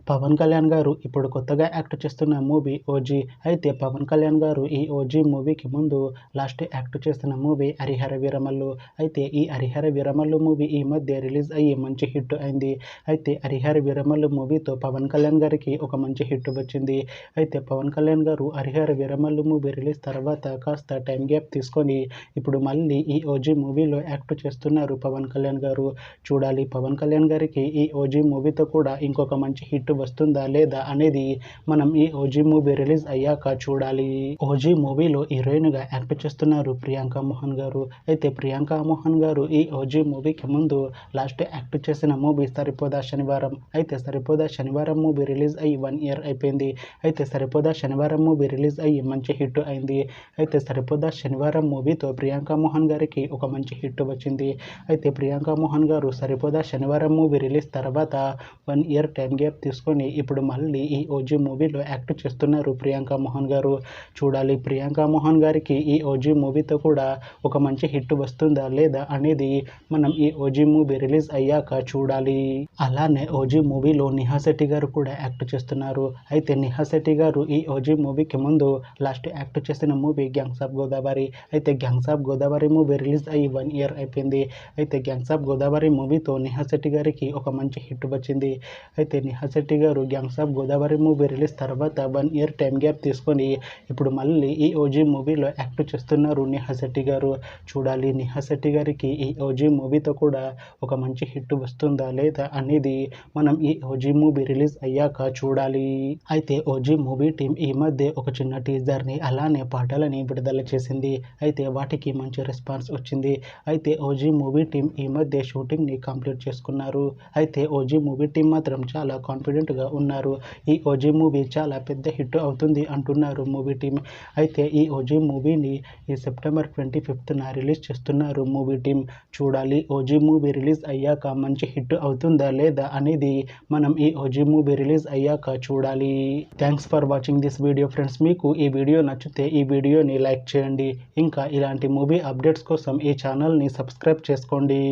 పవన్ కళ్యాణ్ గారు ఇప్పుడు కొత్తగా యాక్ట్ చేస్తున్న మూవీ ఓజీ. అయితే పవన్ కళ్యాణ్ గారు ఈ ఓజీ మూవీకి ముందు లాస్ట్ యాక్ట్ చేస్తున్న మూవీ హరిహర వీరమల్లు. అయితే ఈ హరిహర వీరమల్లు మూవీ ఈ మధ్య రిలీజ్ అయ్యి మంచి హిట్ అయింది. అయితే హరిహర వీరమల్లు మూవీతో పవన్ కళ్యాణ్ గారికి ఒక మంచి హిట్ వచ్చింది. అయితే పవన్ కళ్యాణ్ గారు హరిహర వీరమల్లు మూవీ రిలీజ్ తర్వాత కాస్త టైం గ్యాప్ తీసుకొని ఇప్పుడు మళ్ళీ ఈ ఓజీ మూవీలో యాక్ట్ చేస్తున్నారు పవన్ కళ్యాణ్ గారు. చూడాలి పవన్ కళ్యాణ్ గారికి ఈ ఓజీ మూవీతో కూడా ఇంకొక మంచి హిట్ వస్తుందా లేదా అనేది మనం ఈ ఓజీ మూవీ రిలీజ్ అయ్యాక చూడాలి. ఓజీ మూవీలో హీరోయిన్గా యాక్ట్ చేస్తున్నారు ప్రియాంక మోహన్ గారు. అయితే ప్రియాంక మోహన్ గారు ఈ ఓజీ మూవీకి ముందు లాస్ట్ యాక్ట్ చేసిన మూవీ సరిపోదా శనివారం. అయితే సరిపోదా శనివారం మూవీ రిలీజ్ అయ్యి 1 year అయిపోయింది. అయితే సరిపోదా శనివారం మూవీ రిలీజ్ అయ్యి మంచి హిట్ అయింది. అయితే సరిపోదా శనివారం మూవీతో ప్రియాంక మోహన్ గారికి ఒక మంచి హిట్ వచ్చింది. అయితే ప్రియాంక మోహన్ గారు సరిపోదా శనివారం మూవీ రిలీజ్ తర్వాత 1 year టైం గ్యాప్ తీసుకొని ఇప్పుడు మళ్ళీ ఈ ఓజీ మూవీలో యాక్ట్ చేస్తున్నారు ప్రియాంక మోహన్ గారు. చూడాలి ప్రియాంక మోహన్ గారికి ఈ ఓజీ మూవీతో కూడా ఒక మంచి హిట్ వస్తుందా లేదా అనేది మనం ఈ ఓజీ మూవీ రిలీజ్ అయ్యాక చూడాలి. అలానే ఓజీ మూవీలో నిహా శెట్టి గారు కూడా యాక్ట్ చేస్తున్నారు. అయితే నిహా శెట్టి గారు ఈ ఓజీ మూవీకి ముందు లాస్ట్ యాక్ట్ చేసిన మూవీ గ్యాంగ్స్ ఆఫ్ గోదావరి. అయితే gangs of Godavari movie release అయ్యి 1 year అయిపోయింది. అయితే గ్యాంగ్స్ ఆఫ్ గోదావరి మూవీతో నిహా శెట్టి గారికి ఒక మంచి హిట్ వచ్చింది. అయితే నిహా శెట్టి గారు gangs of Godavari movie release తర్వాత 1 year టైం గ్యాప్ తీసుకొని ఇప్పుడు మళ్ళీ ఈ ఓజీ మూవీలో యాక్ట్ చేస్తున్నారు నిహా శెట్టి గారు. చూడాలి నిహా శెట్టి గారికి ఈ ఓజీ మూవీతో కూడా ఒక మంచి హిట్ వస్తుందా లేదా అనేది మనం ఈ ఓజీ మూవీ రిలీజ్ అయ్యాక చూడాలి. అయితే ఓజీ మూవీ టీం ఈ మధ్య ఒక చిన్న టీజర్ని అలానే పాటలని విడుదల చేసింది. అయితే వాటికి మంచి రెస్పాన్స్ వచ్చింది. అయితే ఓజీ మూవీ టీం ఈ మధ్య షూటింగ్ని కంప్లీట్ చేసుకున్నారు. అయితే ఓజీ మూవీ టీం మాత్రం చాలా కాన్ఫిడెంట్గా ఉన్నారు. ఈ ఓజీ మూవీ చాలా పెద్ద హిట్ అవుతుంది అంటున్నారు మూవీ టీం. అయితే ఈ ఓజీ మూవీని ఈ September 25న రిలీజ్ చేస్తున్నారు మూవీ టీం. చూడాలి ఓజీ మూవీ రిలీజ్ అయ్యాక మంచి హిట్ అవుతుందా లేదా అనేది మనం ఈ ఓజీ మూవీ రిలీజ్ అయ్యాక చూడాలి. Thanks for watching this video friends. మీకు ఈ వీడియో నచ్చితే ఈ వీడియోని లైక్ చేయండి. ఇంకా ఇలాంటి మూవీ అప్డేట్స్ కోసం ఈ ఛానల్ని సబ్స్క్రైబ్ చేసుకోండి.